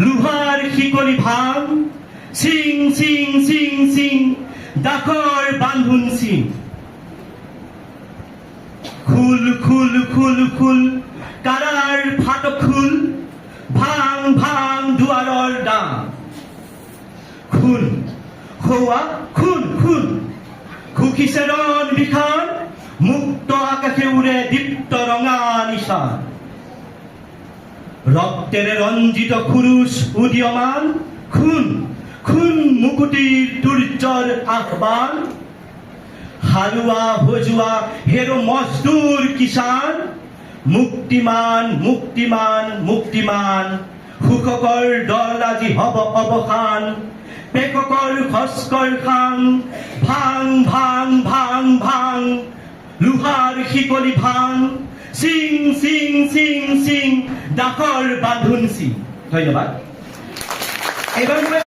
লোহাৰ শিকলি ভাং চিং চিং চিং চিং ডাকৰ বান্ধোন চিং খুল খুল খুল খুল কাৰাৰ ফাটক খুল ভাং ভাং দুৱাৰৰ ডাং খুন খোৱা খুন খুন খুখিছে ৰণ বিখান মুক্ত আকাশে উড়ে দীপ্ত রঙা নিশান রক্তের রঞ্জিত খুরুষ উদীয়মান খুন খুন মুকুটির দুর্জর আহ্বান হালুয়া ভজুয়া হেরো মজদুর কিষান মুক্তিমান মুক্তিমান মুক্তিমান সুখকৰ দল আজি হব অৱসান পেককৰ খস্কৰ খাং ভাং ভাং ভাং ভাং লোহাৰ শিকলি ভাং চিং চিং চিং চিং ডাকৰ বান্ধোন চিং ধন্যবাদ।